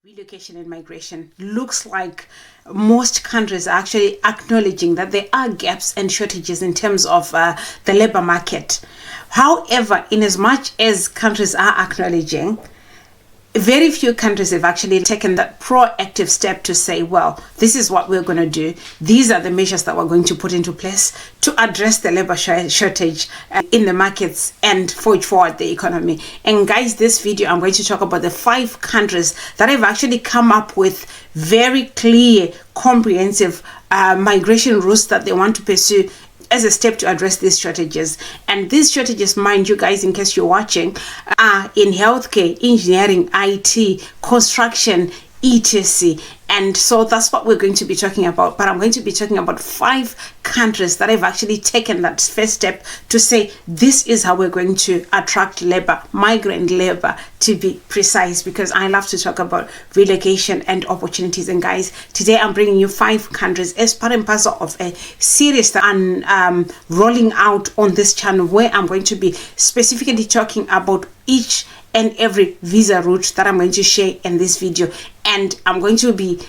Relocation and migration. Looks like most countries are actually acknowledging that there are gaps and shortages in terms of the labor market. However, in as much as countries are acknowledging, very few countries have actually taken that proactive step to say, well, this is what we're going to do. These are the measures that we're going to put into place to address the labor shortage in the markets and forge forward the economy. And guys, this video, I'm going to talk about the 5 countries that have actually come up with very clear, comprehensive migration routes that they want to pursue as a step to address these shortages. And these shortages, mind you guys, in case you're watching, are in healthcare, engineering, IT, construction, etc. And so that's what we're going to be talking about. But I'm going to be talking about 5 countries that have actually taken that first step to say, this is how we're going to attract labor, migrant labor to be precise, because I love to talk about relocation and opportunities. And guys, today I'm bringing you 5 countries as part and parcel of a series that I'm rolling out on this channel, where I'm going to be specifically talking about each and every visa route that I'm going to share in this video, and I'm going to be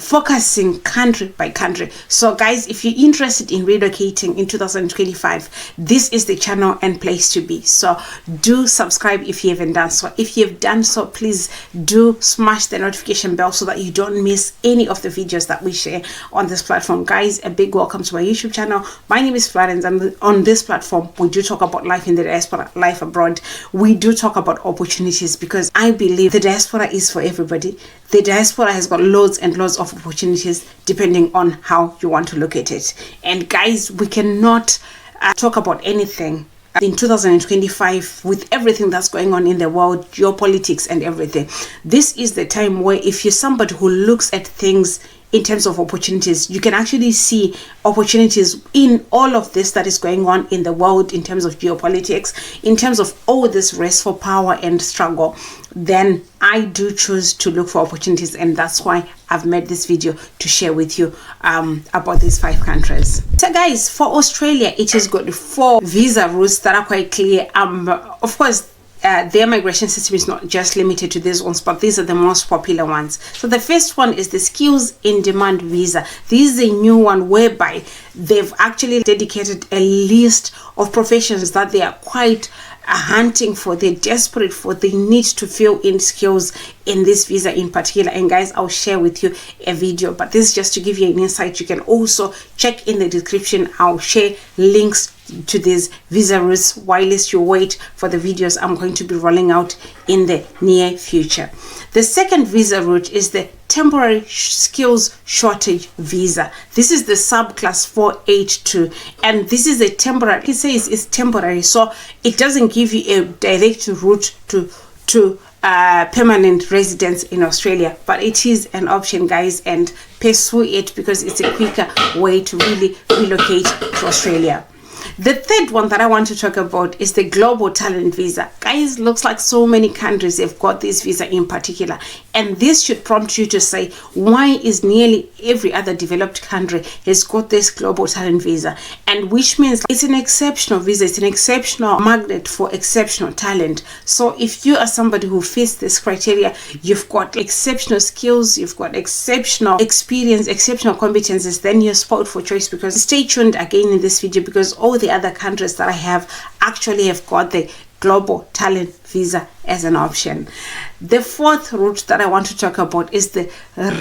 focusing country by country. So guys, if you're interested in relocating in 2025, this is the channel and place to be. So do subscribe if you haven't done so. If you've done so, please do smash the notification bell so that you don't miss any of the videos that we share on this platform. Guys, a big welcome to my YouTube channel. My name is Florence, and on this platform we do talk about life in the diaspora, life abroad. We do talk about opportunities, because I believe the diaspora is for everybody. The diaspora has got loads and loads of opportunities depending on how you want to look at it. And guys, we cannot talk about anything in 2025 with everything that's going on in the world, geopolitics and everything. This is the time where, if you're somebody who looks at things in terms of opportunities, you can actually see opportunities in all of this that is going on in the world, in terms of geopolitics, in terms of all this race for power and struggle. Then I do choose to look for opportunities, and that's why I've made this video to share with you about these 5 countries. So guys, for Australia, it has got 4 visa routes that are quite clear. Of course, their migration system is not just limited to these ones, but these are the most popular ones. So the first one is the skills in demand visa. This is a new one whereby they've actually dedicated a list of professions that they are quite hunting for, they're desperate for, they need to fill in skills in this visa in particular. And guys, I'll share with you a video, but this is just to give you an insight. You can also check in the description. I'll share links to these visa routes whilst you wait for the videos I'm going to be rolling out in the near future. The second visa route is the temporary skills shortage visa. This is the subclass 482, and this is a temporary, it says it's temporary, so it doesn't give you a direct route to permanent residence in Australia, but it is an option, guys, and pursue it because it's a quicker way to really relocate to Australia. The third one that I want to talk about is the global talent visa. Guys, looks like so many countries have got this visa in particular, and this should prompt you to say, why is nearly every other developed country has got this global talent visa? And which means it's an exceptional visa, it's an exceptional magnet for exceptional talent. So if you are somebody who fits this criteria, you've got exceptional skills, you've got exceptional experience, exceptional competencies, then you're spot for choice. Because stay tuned again in this video, because all the other countries that I have actually have got the global talent visa as an option. The fourth route that I want to talk about is the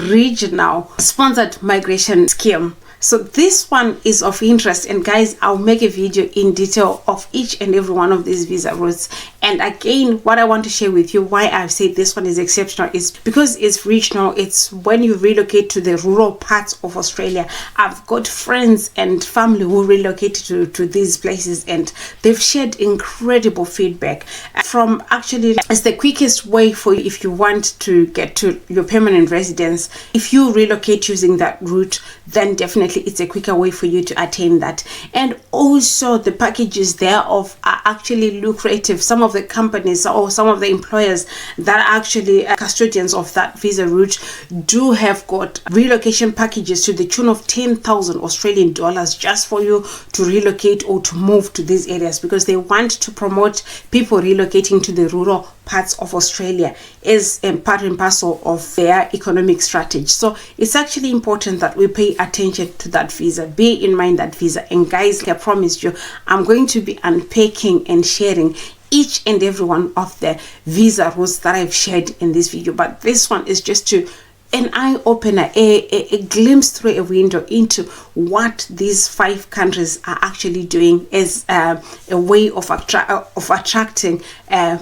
regional sponsored migration scheme. So this one is of interest, and guys, I'll make a video in detail of each and every one of these visa routes. And again, what I want to share with you, why I've said this one is exceptional, is because it's regional. It's when you relocate to the rural parts of Australia. I've got friends and family who relocated to these places, and they've shared incredible feedback from actually it's the quickest way for you if you want to get to your permanent residence. If you relocate using that route, then definitely it's a quicker way for you to attain that. And also the packages thereof are actually lucrative. Some of the companies or some of the employers that are actually custodians of that visa route do have got relocation packages to the tune of 10,000 Australian dollars just for you to relocate or to move to these areas, because they want to promote people relocating to the rural parts of Australia is part and parcel of their economic strategy. So it's actually important that we pay attention to that visa. Bear in mind that visa. And guys, I promised you, I'm going to be unpacking and sharing each and every one of the visa rules that I've shared in this video. But this one is just to an eye-opener, a glimpse through a window into what these 5 countries are actually doing as a way of attracting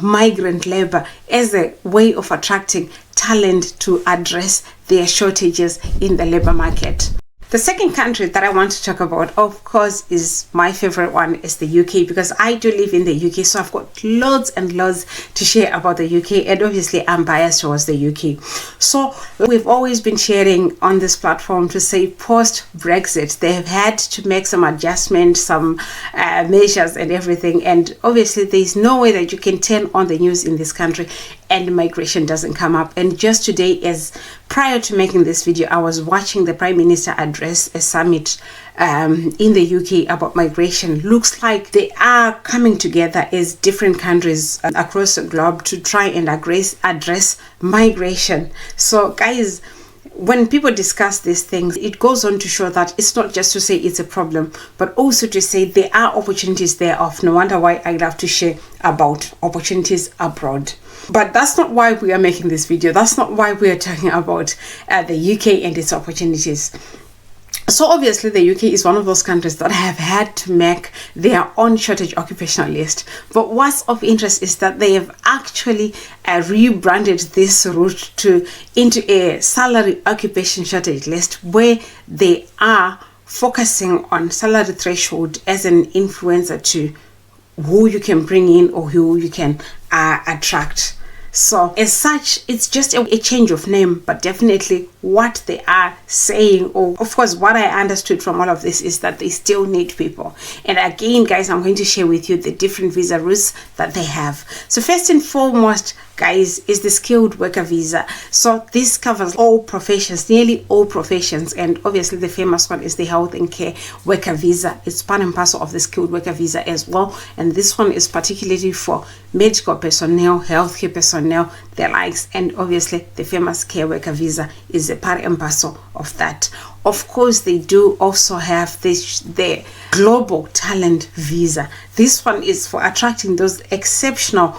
migrant labor, as a way of attracting talent to address their shortages in the labor market. The second country that I want to talk about, of course, is my favorite one, is the UK, because I do live in the UK, so I've got loads and loads to share about the UK, and obviously I'm biased towards the UK. So we've always been sharing on this platform to say post-Brexit, they have had to make some adjustments, some measures and everything, and obviously there's no way that you can turn on the news in this country and migration doesn't come up. And just today, as prior to making this video, I was watching the Prime Minister address a summit in the UK about migration. Looks like they are coming together as different countries across the globe to try and address migration. So guys, when people discuss these things, it goes on to show that it's not just to say it's a problem, but also to say there are opportunities thereof. No wonder why I love to share about opportunities abroad. But that's not why we are making this video. That's not why we are talking about the UK and its opportunities. So obviously the UK is one of those countries that have had to make their own shortage occupational list. But what's of interest is that they have actually rebranded this route into a salary occupation shortage list, where they are focusing on salary threshold as an influencer to who you can bring in or who you can attract. So as such, it's just a change of name, but definitely what they are saying, or of course what I understood from all of this, is that they still need people. And again, guys, I'm going to share with you the different visa routes that they have. So first and foremost, guys, is the skilled worker visa. So this covers all professions, nearly all professions, and obviously the famous one is the health and care worker visa. It's part and parcel of the skilled worker visa as well, and this one is particularly for medical personnel, healthcare personnel, the likes, and obviously the famous care worker visa is a part and parcel of that. Of course, they do also have the global talent visa. This one is for attracting those exceptional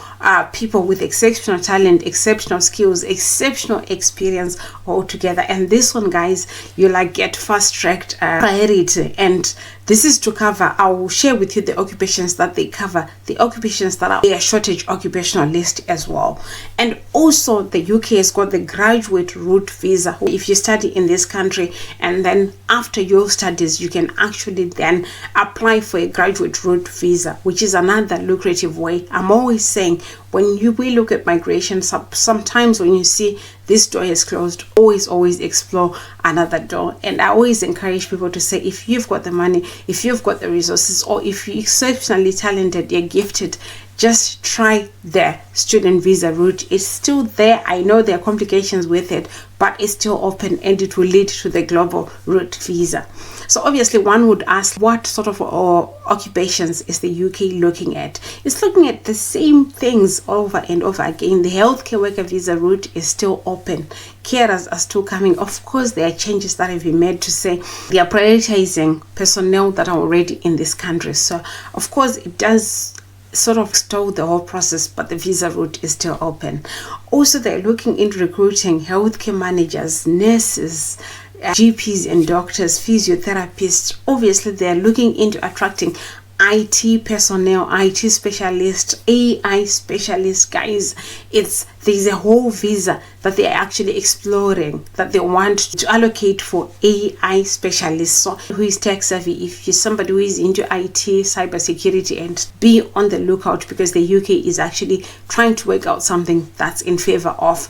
people with exceptional talent, exceptional skills, exceptional experience altogether. And this one, guys, you get fast-tracked priority. And this is to cover, I will share with you the occupations that they cover, the occupations that are their shortage occupational list as well. And also the UK has got the graduate route visa. If you study in this country, and then after your studies, you can actually then apply for a graduate route visa, which is another lucrative way. I'm always saying, when we look at migration, sometimes when you see this door is closed, always explore another door. And I always encourage people to say, if you've got the money, if you've got the resources, or if you're exceptionally talented, you're gifted, just try the student visa route. It's still there. I know there are complications with it, but it's still open, and it will lead to the global route visa. So obviously one would ask, what sort of occupations is the UK looking at? It's looking at the same things over and over again. The healthcare worker visa route is still open. Carers are still coming. Of course, there are changes that have been made to say they are prioritizing personnel that are already in this country. So of course it does sort of stall the whole process, but the visa route is still open. Also, they're looking into recruiting healthcare managers, nurses, GPs and doctors, physiotherapists. Obviously, they're looking into attracting IT personnel, IT specialists, AI specialists. Guys, there's a whole visa that they're actually exploring, that they want to allocate for AI specialists. So who is tech savvy, if you're somebody who is into IT, cybersecurity, and be on the lookout, because the UK is actually trying to work out something that's in favor of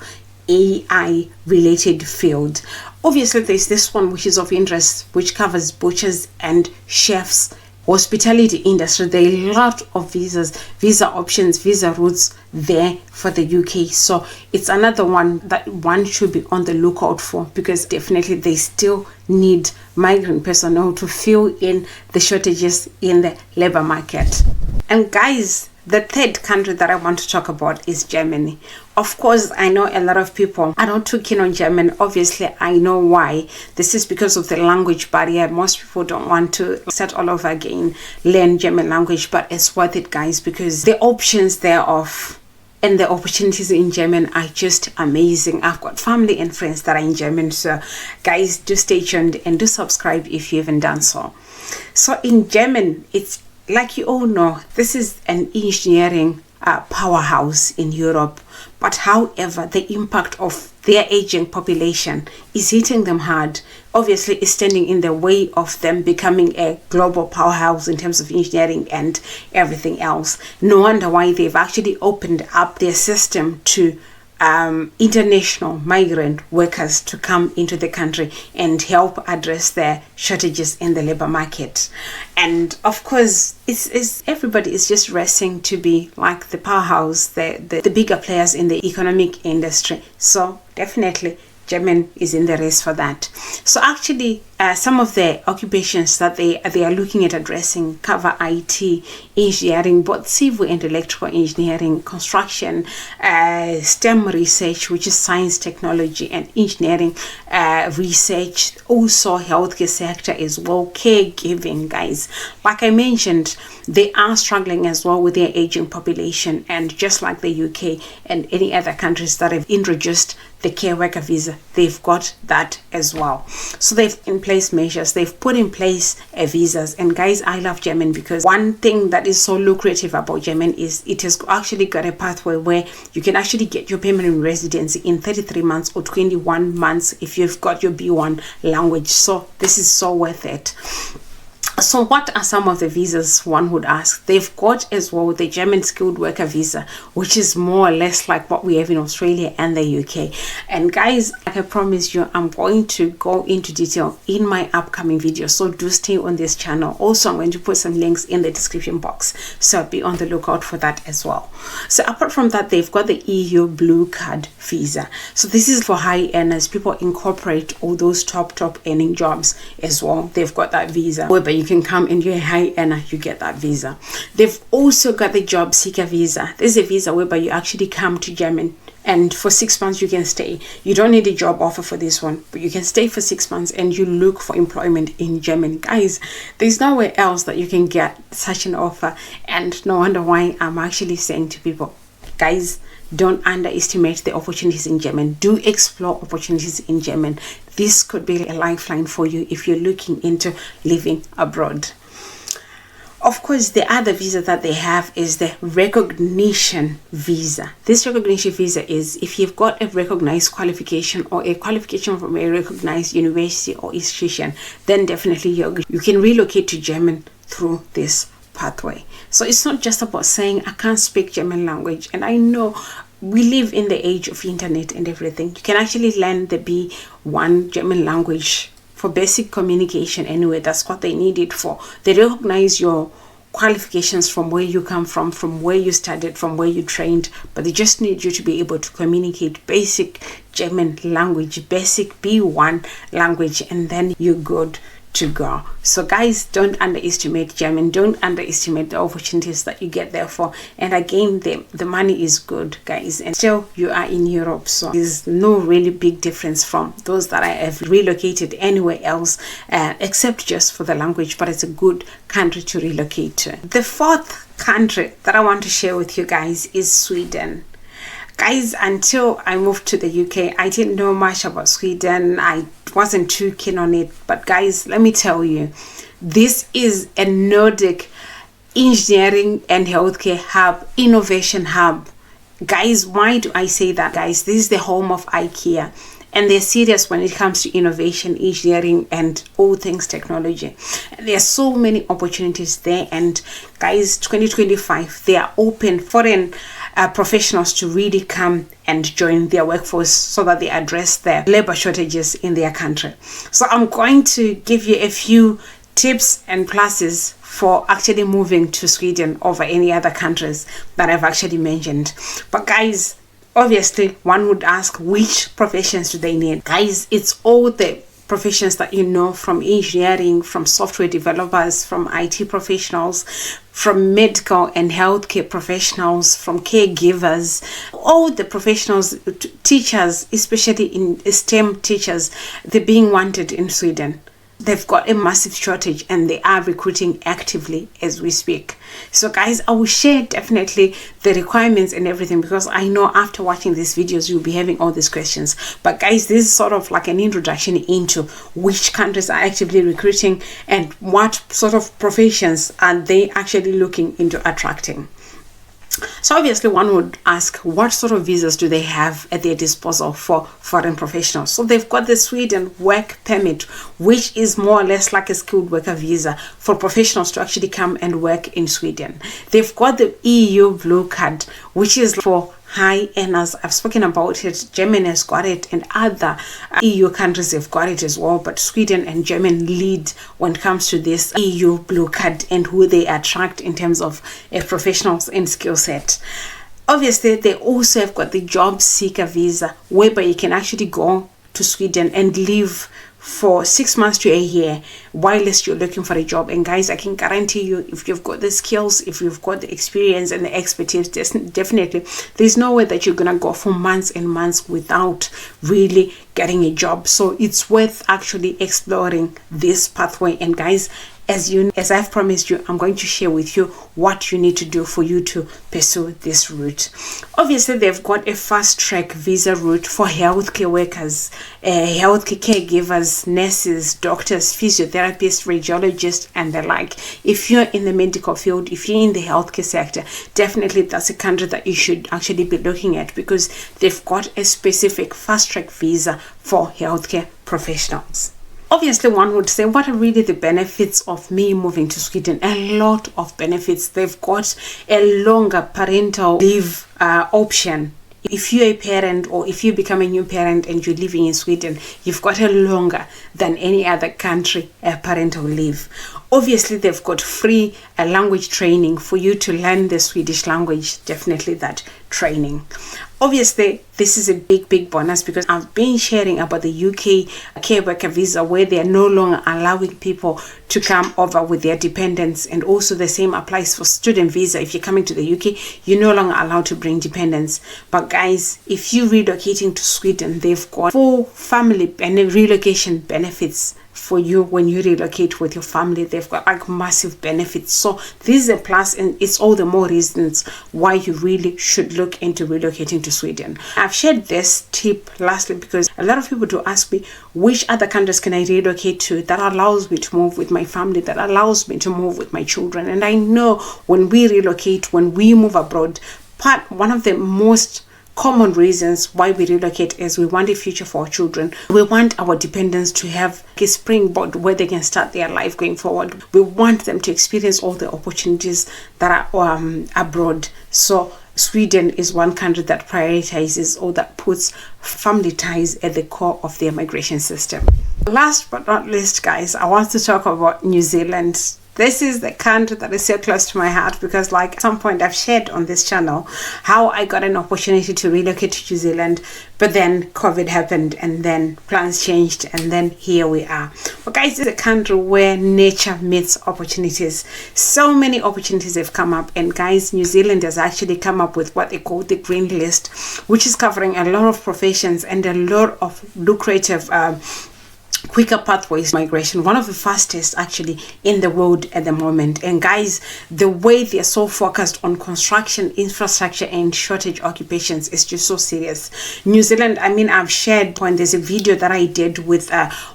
AI related field. Obviously, there's this one which is of interest, which covers butchers and chefs, hospitality industry. There are a lot of visa options, visa routes there for the UK. So it's another one that one should be on the lookout for, because definitely they still need migrant personnel to fill in the shortages in the labor market. And guys, The third country that I want to talk about is Germany. Of course, I know a lot of people are not too keen on German. Obviously, I know why. This is because of the language barrier. Most people don't want to start all over again, learn German language, but it's worth it, guys, because the options thereof and the opportunities in German are just amazing. I've got family and friends that are in German, so guys, do stay tuned and do subscribe if you haven't done so. So in German, it's like you all know, this is an engineering powerhouse in Europe. But however, the impact of their aging population is hitting them hard. Obviously, it's standing in the way of them becoming a global powerhouse in terms of engineering and everything else. No wonder why they've actually opened up their system to international migrant workers to come into the country and help address the shortages in the labor market. And of course, it's everybody is just racing to be like the powerhouse, the bigger players in the economic industry. So definitely German is in the race for that. So actually, some of the occupations that they are looking at addressing cover IT, engineering, both civil and electrical engineering, construction, STEM research, which is science, technology, and engineering research, also healthcare sector as well, caregiving, guys. Like I mentioned, they are struggling as well with their aging population, and just like the UK and any other countries that have introduced the care worker visa, they've got that as well. So they've in place measures, they've put in place visas. And guys, I love German because one thing that is so lucrative about German is it has actually got a pathway where you can actually get your permanent residency in 33 months or 21 months if you've got your B1 language. So this is so worth it. So what are some of the visas, one would ask? They've got as well the German skilled worker visa, which is more or less like what we have in Australia and the UK. And guys, like I promised you, I'm going to go into detail in my upcoming video, so do stay on this channel. Also, I'm going to put some links in the description box, so be on the lookout for that as well. So apart from that, they've got the EU Blue Card visa. So this is for high earners, people incorporate all those top earning jobs as well. They've got that visa whereby you can come and you're a high earner, you get that visa. They've also got the job seeker visa. This is a visa whereby you actually come to Germany and for 6 months you can stay. You don't need a job offer for this one, but you can stay for 6 months and you look for employment in Germany. Guys, there's nowhere else that you can get such an offer, and no wonder why I'm actually saying to people, guys, don't underestimate the opportunities in German. Do explore opportunities in German. This could be a lifeline for you if you're looking into living abroad. Of course, the other visa that they have is the recognition visa. This recognition visa is if you've got a recognized qualification or a qualification from a recognized university or institution, then definitely you can relocate to Germany through this pathway. So it's not just about saying I can't speak German language. And I know we live in the age of internet and everything. You can actually learn the B1 German language for basic communication anyway. That's what they need it for. They recognize your qualifications from where you come from where you studied, from where you trained, but they just need you to be able to communicate basic German language, basic B1 language, and then you're good to go. So guys, don't underestimate German. Don't underestimate the opportunities that you get there for. And again, the money is good, guys, and still you are in Europe, so there's no really big difference from those that I have relocated anywhere else, except just for the language. But it's a good country to relocate to. The fourth country that I want to share with you guys is Sweden. Guys, until I moved to the UK, I didn't know much about Sweden. I wasn't too keen on it. But guys, let me tell you, this is a Nordic engineering and healthcare hub, innovation hub. Guys, why do I say that? Guys, this is the home of IKEA. And they're serious when it comes to innovation, engineering, and all things technology. And there are so many opportunities there. And guys, 2025, they are open foreign professionals to really come and join their workforce so that they address the labor shortages in their country. So I'm going to give you a few tips and classes for actually moving to Sweden over any other countries that I've actually mentioned. But guys, obviously, one would ask, which professions do they need? Guys, it's all the professions that you know, from engineering, from software developers, from IT professionals, from medical and healthcare professionals, from caregivers, all the professionals, teachers, especially in STEM teachers, they're being wanted in Sweden. They've got a massive shortage and they are recruiting actively as we speak. So guys, I will share definitely the requirements and everything, because I know after watching these videos you'll be having all these questions. But guys, this is sort of like an introduction into which countries are actively recruiting and what sort of professions are they actually looking into attracting. So obviously one would ask, what sort of visas do they have at their disposal for foreign professionals? So they've got the Sweden work permit, which is more or less like a skilled worker visa for professionals to actually come and work in Sweden. They've got the EU blue card, which is for high earners. I've spoken about it. Germany has got it, and other EU countries have got it as well. But Sweden and Germany lead when it comes to this EU blue card and who they attract in terms of professionals and skill set. Obviously, they also have got the job seeker visa, whereby you can actually go to Sweden and live for 6 months to a year whilst you're looking for a job. And guys, I can guarantee you, if you've got the skills, if you've got the experience and the expertise, definitely there's no way that you're gonna go for months and months without really getting a job. So it's worth actually exploring this pathway. And guys, as I've promised you, I'm going to share with you what you need to do for you to pursue this route. Obviously, they've got a fast track visa route for healthcare workers, healthcare caregivers, nurses, doctors, physiotherapists, radiologists, and the like. If you're in the medical field, if you're in the healthcare sector, definitely that's a country that you should actually be looking at, because they've got a specific fast track visa for healthcare professionals. Obviously, one would say, what are really the benefits of me moving to Sweden? A lot of benefits. They've got a longer parental leave option. If you're a parent, or if you become a new parent and you're living in Sweden, you've got a longer than any other country parental leave. Obviously, they've got free language training for you to learn the Swedish language, definitely that training. Obviously, this is a big bonus, because I've been sharing about the UK care worker visa, where they are no longer allowing people to come over with their dependents, and also the same applies for student visa. If you're coming to the UK, you're no longer allowed to bring dependents. But guys, if you're relocating to Sweden, they've got 4 family and relocation benefits for you when you relocate with your family. They've got like massive benefits. So this is a plus, and it's all the more reasons why you really should look into relocating to Sweden. I've shared this tip lastly because a lot of people do ask me, which other countries can I relocate to that allows me to move with my family, that allows me to move with my children? And I know when we relocate, when we move abroad, one of the most common reasons why we relocate is we want a future for our children. We want our dependents to have a springboard where they can start their life going forward. We want them to experience all the opportunities that are abroad. So Sweden is one country that prioritizes, or that puts family ties at the core of their migration system. Last but not least, guys, I want to talk about New Zealand. This is the country that is so close to my heart, because like at some point I've shared on this channel how I got an opportunity to relocate to New Zealand, but then COVID happened and then plans changed, and then here we are. But guys, it's a country where nature meets opportunities. So many opportunities have come up, and guys, New Zealand has actually come up with what they call the Green List, which is covering a lot of professions and a lot of lucrative quicker pathways migration, one of the fastest actually in the world at the moment. And guys, the way they're so focused on construction, infrastructure, and shortage occupations is just so serious. New Zealand, I mean, I've shared when there's a video that I did with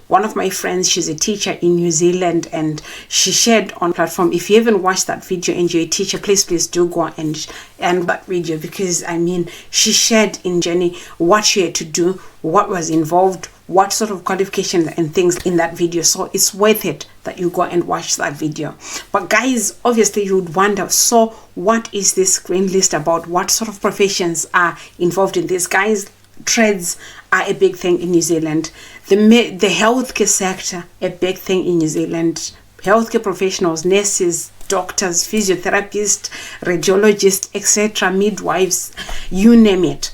one of my friends. She's a teacher in New Zealand, and she shared on platform. If you haven't watched that video and you're a teacher, please do go and that video, because I mean, she shared in journey what she had to do, what was involved, what sort of qualifications and things in that video. So it's worth it that you go and watch that video. But guys, obviously you would wonder, so what is this Green List about? What sort of professions are involved in this? Guys, trades are a big thing in New Zealand. The healthcare sector, a big thing in New Zealand. Healthcare professionals, nurses, doctors, physiotherapists, radiologists, etc., midwives, you name it.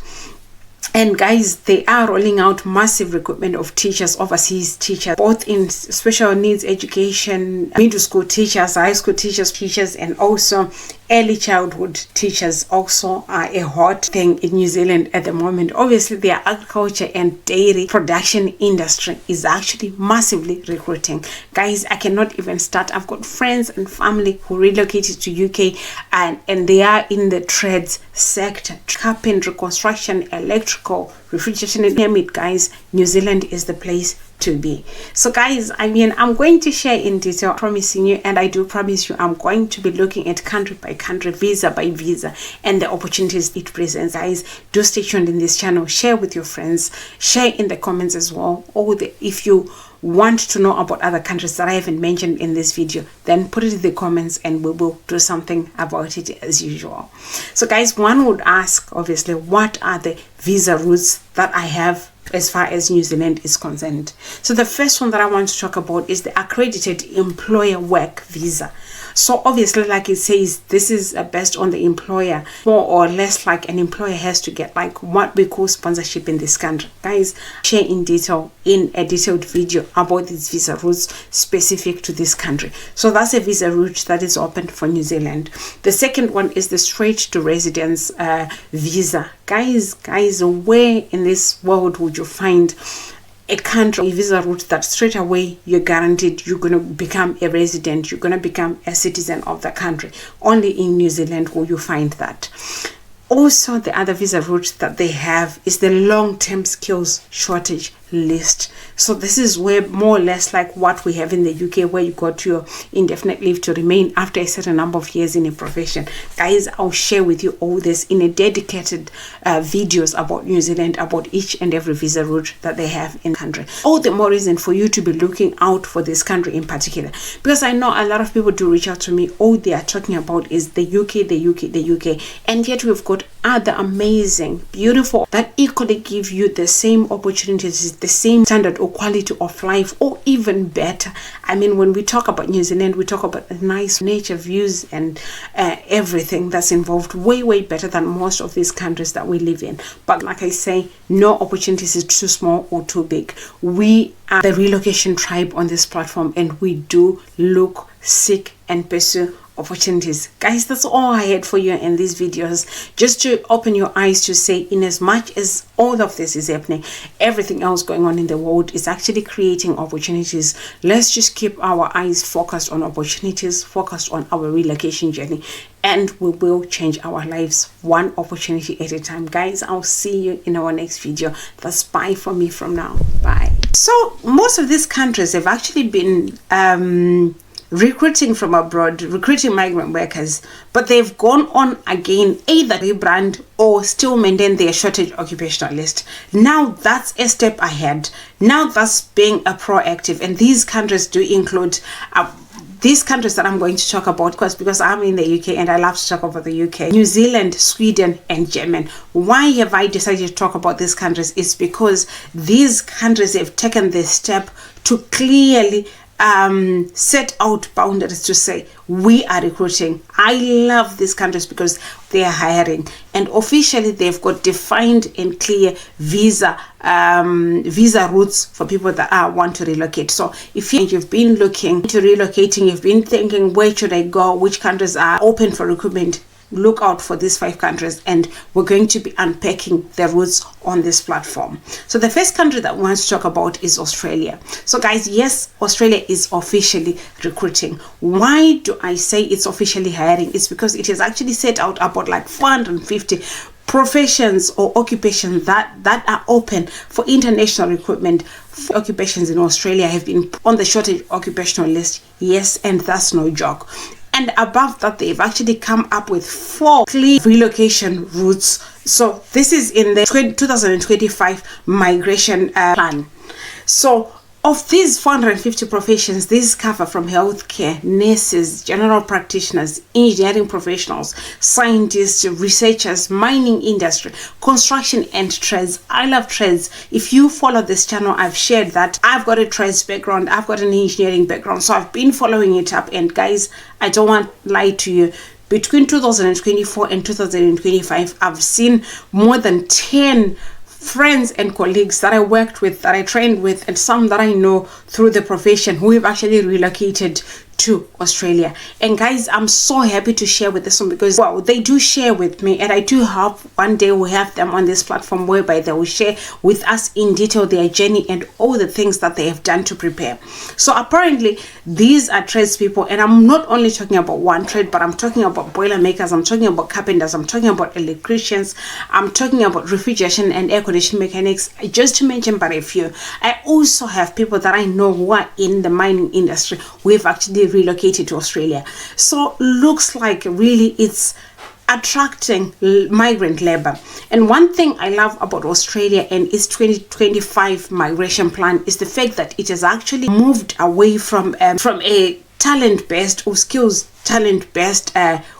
And guys, they are rolling out massive recruitment of teachers, overseas teachers, both in special needs education, middle school teachers, high school teachers, and also early childhood teachers also are a hot thing in New Zealand at the moment. Obviously, their agriculture and dairy production industry is actually massively recruiting. Guys, I cannot even start. I've got friends and family who relocated to UK and they are in the trades sector, carpentry, construction, electrical, refrigeration, and name it, guys. New Zealand is the place to be. So guys, I mean, I'm going to share in detail, promising you, and I do promise you, I'm going to be looking at country by country, visa by visa, and the opportunities it presents. Guys, do stay tuned in this channel, share with your friends, share in the comments as well, or if you want to know about other countries that I haven't mentioned in this video, then put it in the comments and we will do something about it as usual. So guys, one would ask, obviously, what are the visa routes that I have as far as New Zealand is concerned? So the first one that I want to talk about is the accredited employer work visa. So obviously, like it says, this is based on the employer. More or less, like an employer has to get like what we call sponsorship in this country. Guys, share in detail in a detailed video about these visa routes specific to this country. So that's a visa route that is open for New Zealand. The second one is the straight to residence visa. Guys, where in this world would you find a country visa route that straight away you're guaranteed you're going to become a resident, you're going to become a citizen of the country? Only in New Zealand will you find that. Also, the other visa route that they have is the long-term skills shortage list. So this is where more or less like what we have in the UK, where you got your indefinite leave to remain after a certain number of years in a profession. Guys, I'll share with you all this in a dedicated videos about New Zealand, about each and every visa route that they have in the country. All the more reason for you to be looking out for this country in particular, because I know a lot of people do reach out to me. All they are talking about is the UK, and yet we've got other amazing, beautiful, that equally give you the same opportunities, the same standard or quality of life, or even better. I mean, when we talk about New Zealand, we talk about nice nature views and everything that's involved, way better than most of these countries that we live in. But like I say, no opportunities is too small or too big. We are the relocation tribe on this platform, and we do look, seek, and pursue opportunities. Guys, that's all I had for you in these videos, just to open your eyes to say, in as much as all of this is happening, everything else going on in the world is actually creating opportunities. Let's just keep our eyes focused on opportunities, focused on our relocation journey, and we will change our lives one opportunity at a time. Guys, I'll see you in our next video. That's bye for me from now. Bye. So most of these countries have actually been recruiting from abroad, recruiting migrant workers, but they've gone on again, either rebrand or still maintain their shortage occupational list. Now that's a step ahead. Now that's being a proactive, and these countries do include these countries that I'm going to talk about, because I'm in the UK and I love to talk about the UK, New Zealand, Sweden, and Germany. Why have I decided to talk about these countries? It's because these countries have taken this step to clearly set out boundaries to say, we are recruiting. I love these countries because they are hiring, and officially they've got defined and clear visa routes for people that want to relocate. So if you've been looking to relocating, you've been thinking, where should I go, which countries are open for recruitment, look out for these 5 countries, and we're going to be unpacking the routes on this platform. So the first country that we want to talk about is Australia. So guys, yes, Australia is officially recruiting. Why do I say it's officially hiring? It's because it has actually set out about like 450 professions or occupations that are open for international recruitment. Occupations in Australia have been on the shortage occupational list. Yes, and that's no joke. And above that, they've actually come up with 4 clear relocation routes. So this is in the 2025 migration plan. So of these 450 professions, these cover from healthcare, nurses, general practitioners, engineering professionals, scientists, researchers, mining industry, construction, and trades. I love trades. If you follow this channel, I've shared that I've got a trades background, I've got an engineering background, so I've been following it up. And guys, I don't want to lie to you, between 2024 and 2025, I've seen more than 10 friends and colleagues that I worked with, that I trained with, and some that I know through the profession who have actually relocated to Australia. And guys, I'm so happy to share with this one because, well, they do share with me, and I do hope one day we have them on this platform whereby they will share with us in detail their journey and all the things that they have done to prepare. So apparently these are tradespeople, and I'm not only talking about one trade, but I'm talking about boiler makers, I'm talking about carpenters, I'm talking about electricians, I'm talking about refrigeration and air conditioning mechanics, just to mention but a few. I also have people that I know who are in the mining industry who have actually relocated to Australia. So looks like really it's attracting migrant labor. And one thing I love about Australia and its 2025 migration plan is the fact that it has actually moved away from a talent-based or skills talent-based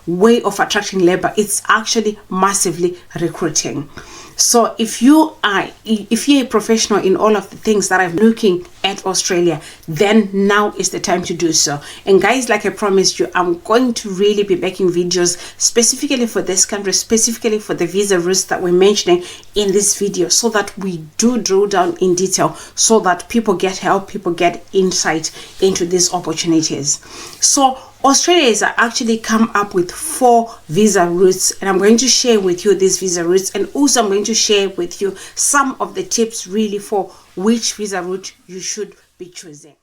way of attracting labor. It's actually massively recruiting. So if you're a professional in all of the things that I'm looking at Australia, then now is the time to do so. And guys, like I promised you, I'm going to really be making videos specifically for this country, specifically for the visa routes that we're mentioning in this video, so that we do drill down in detail, so that people get help, people get insight into these opportunities. So Australia has actually come up with 4 visa routes, and I'm going to share with you these visa routes, and also I'm going to share with you some of the tips really for which visa route you should be choosing.